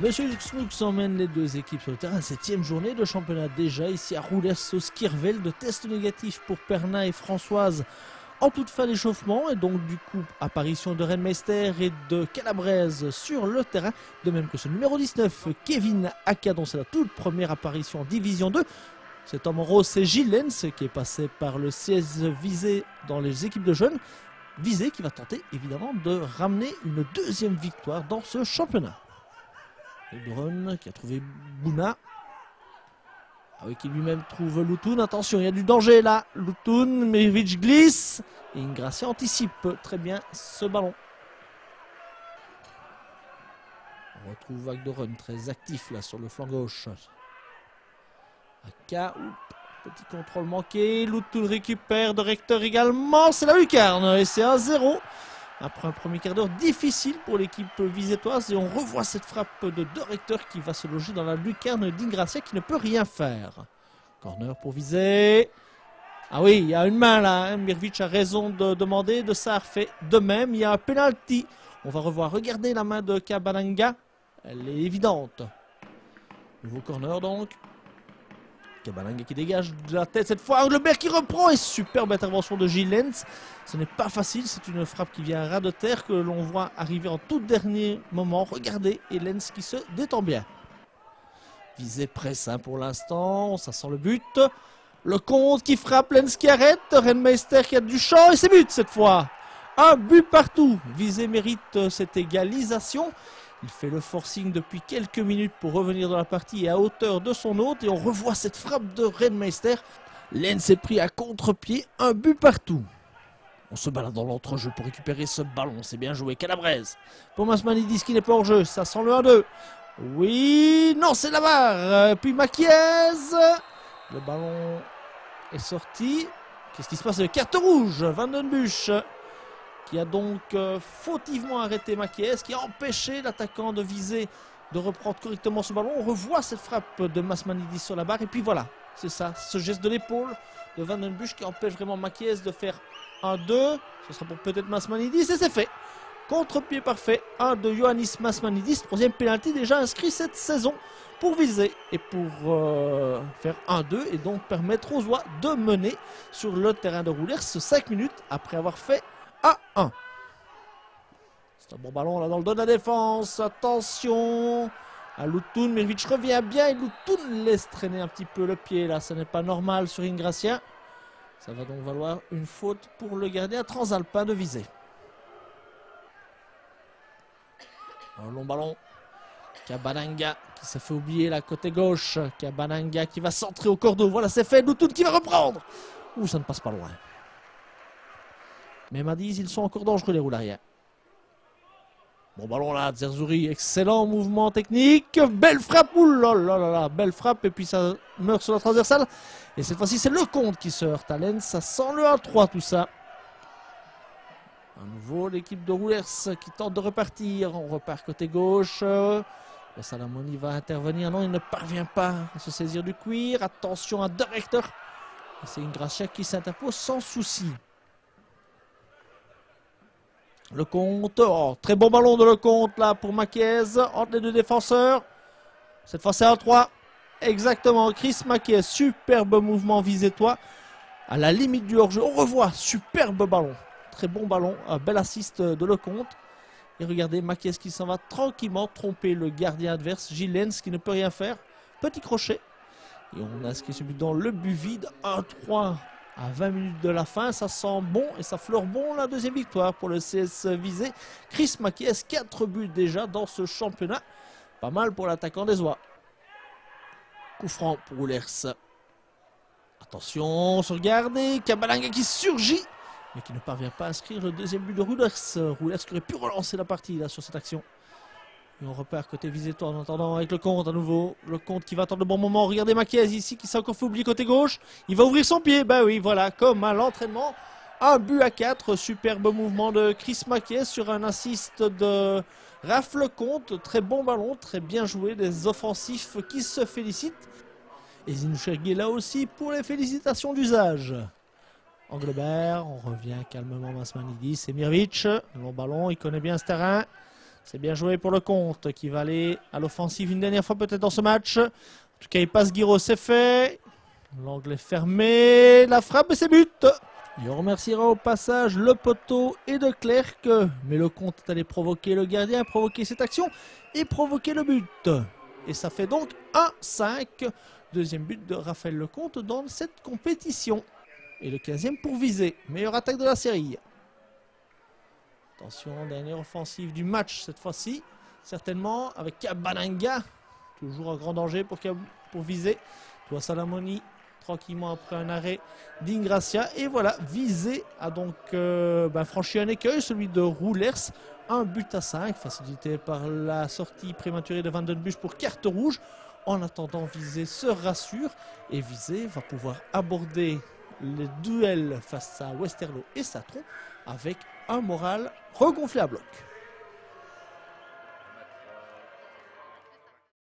Monsieur Luxmux emmène les deux équipes sur le terrain. 7e journée de championnat déjà ici à Roulers au Skirvel. De tests négatifs pour Perna et Françoise en toute fin d'échauffement. Et donc du coup apparition de Renmeister et de Calabrese sur le terrain. De même que ce numéro 19 Kevin Aka, dont c'est la toute première apparition en Division 2. Cet homme en rose c'est Gilles Lenz qui est passé par le CS Visé dans les équipes de jeunes. Visé qui va tenter évidemment de ramener une deuxième victoire dans ce championnat. Doron qui a trouvé Bouna. Ah oui, qui lui-même trouve Loutoun. Attention, il y a du danger là. Loutoun, Merivic glisse. Et Ingracia anticipe très bien ce ballon. On retrouve Agdoron très actif là sur le flanc gauche. Aka, petit contrôle manqué. Loutoun récupère de Recteur également. C'est la lucarne et c'est 1-0. Après un premier quart d'heure difficile pour l'équipe visétoise et on revoit cette frappe de Recteur qui va se loger dans la lucarne d'Ingracia qui ne peut rien faire. Corner pour Visé. Ah oui, il y a une main là, hein. Mirvic a raison de demander, De Saar fait de même, il y a un penalty. On va revoir, regardez la main de Kabalanga, elle est évidente. Nouveau corner donc. Kabalanga qui dégage de la tête cette fois, Englebert qui reprend et superbe intervention de Gilles Lenz. Ce n'est pas facile, c'est une frappe qui vient à ras de terre que l'on voit arriver en tout dernier moment. Regardez, et Lenz qui se détend bien. Visé presse hein, pour l'instant, ça sent le but. Le compte qui frappe, Lenz qui arrête, Renmeister qui a du champ et c'est but cette fois. Un but partout, Visé mérite cette égalisation. Il fait le forcing depuis quelques minutes pour revenir dans la partie et à hauteur de son hôte. Et on revoit cette frappe de Renmeister. Lenz est pris à contre-pied, un but partout. On se balade dans l'entrejeu pour récupérer ce ballon. C'est bien joué, Calabrese. Pour Masmanidis qui n'est pas hors jeu, ça sent le 1-2. Oui, non, c'est la barre. Puis Maquiez. Le ballon est sorti. Qu'est-ce qui se passe? Carte rouge, Vandenbusch, qui a donc fautivement arrêté Maquiez, qui a empêché l'attaquant de viser, de reprendre correctement ce ballon. On revoit cette frappe de Masmanidis sur la barre. Et puis voilà, c'est ça, ce geste de l'épaule de Vandenbusch qui empêche vraiment Maquiez de faire 1-2. Ce sera pour peut-être Masmanidis et c'est fait. Contre-pied parfait, 1 de Ioannis Masmanidis. Troisième pénalty déjà inscrit cette saison pour viser et pour faire 1-2 et donc permettre aux Oies de mener sur le terrain de Roulers 5 minutes après avoir fait 1-1. C'est un bon ballon là dans le dos de la défense. Attention à Loutoun. Mirvic revient bien et Loutoun laisse traîner un petit peu le pied là. Ce n'est pas normal sur Ingracia. Ça va donc valoir une faute pour le gardien transalpin de Visé. Un long ballon. Kabalanga qui s'est fait oublier la côté gauche. Kabalanga qui va centrer au cordeau. Voilà, c'est fait. Loutoun qui va reprendre. Ouh, ça ne passe pas loin. Mais Madis, ils sont encore dangereux les Roulariens. Bon ballon là, Zerzouri, excellent mouvement technique. Belle frappe, ouh là là là là, belle frappe. Et puis ça meurt sur la transversale. Et cette fois-ci, c'est Lecomte qui se heurte à Lenz. Ça sent le 1-3 tout ça. À nouveau, l'équipe de Roulers qui tente de repartir. On repart côté gauche. Salamoni va intervenir. Non, il ne parvient pas à se saisir du cuir. Attention à De Recteur. C'est Ingracia qui s'interpose sans souci. Lecomte. Oh, très bon ballon de Lecomte là pour Maquiez. Entre les deux défenseurs. Cette fois, c'est 1-3. Exactement. Chris Maquiez. Superbe mouvement visétois. À la limite du hors-jeu. On revoit. Superbe ballon. Très bon ballon, un bel assist de Lecomte. Et regardez, Maquiez qui s'en va tranquillement tromper le gardien adverse, Gilles Lenz qui ne peut rien faire. Petit crochet. Et on a inscrit ce but dans le but vide. 1-3 à 20 minutes de la fin. Ça sent bon et ça fleure bon la deuxième victoire pour le CS Visé. Chris Maquiez, 4 buts déjà dans ce championnat. Pas mal pour l'attaquant des Oies. Coup franc pour Roulers. Attention, se regarder. Kabalanga qui surgit, mais qui ne parvient pas à inscrire le deuxième but de Roulers. Roulers qui aurait pu relancer la partie là sur cette action. Et on repart côté Visétois en attendant avec Lecomte à nouveau. Lecomte qui va attendre le bon moment. Regardez Maquiez ici qui s'est encore fait oublier côté gauche. Il va ouvrir son pied. Ben oui, voilà, comme à l'entraînement. Un but à 4. Superbe mouvement de Chris Maquiez sur un assist de Raph Lecomte. Très bon ballon, très bien joué. Des offensifs qui se félicitent. Et Zinouchergui là aussi pour les félicitations d'usage. Englebert, on revient calmement Masmanidis et Mirvic. Long ballon, il connaît bien ce terrain. C'est bien joué pour le compte qui va aller à l'offensive une dernière fois peut-être dans ce match. En tout cas, il passe Guiraud, c'est fait. L'angle est fermé. La frappe et c'est but. Et on remerciera au passage le poteau et de Clerc. Mais le compte est allé provoquer le gardien, provoquer cette action et provoquer le but. Et ça fait donc 1-5. Deuxième but de Raphaël Lecomte dans cette compétition. Et le 15e pour viser. Meilleure attaque de la série. Attention, dernière offensive du match cette fois-ci. Certainement avec Kabananga. Toujours un grand danger pour viser. Toi Salamoni tranquillement après un arrêt d'Ingracia. Et voilà, Visé a donc franchi un écueil, celui de Roulers. 1-5, facilité par la sortie prématurée de Van den Busch pour carte rouge. En attendant, Visé se rassure et Visé va pouvoir aborder les duels face à Westerlo et Satron avec un moral regonflé à bloc.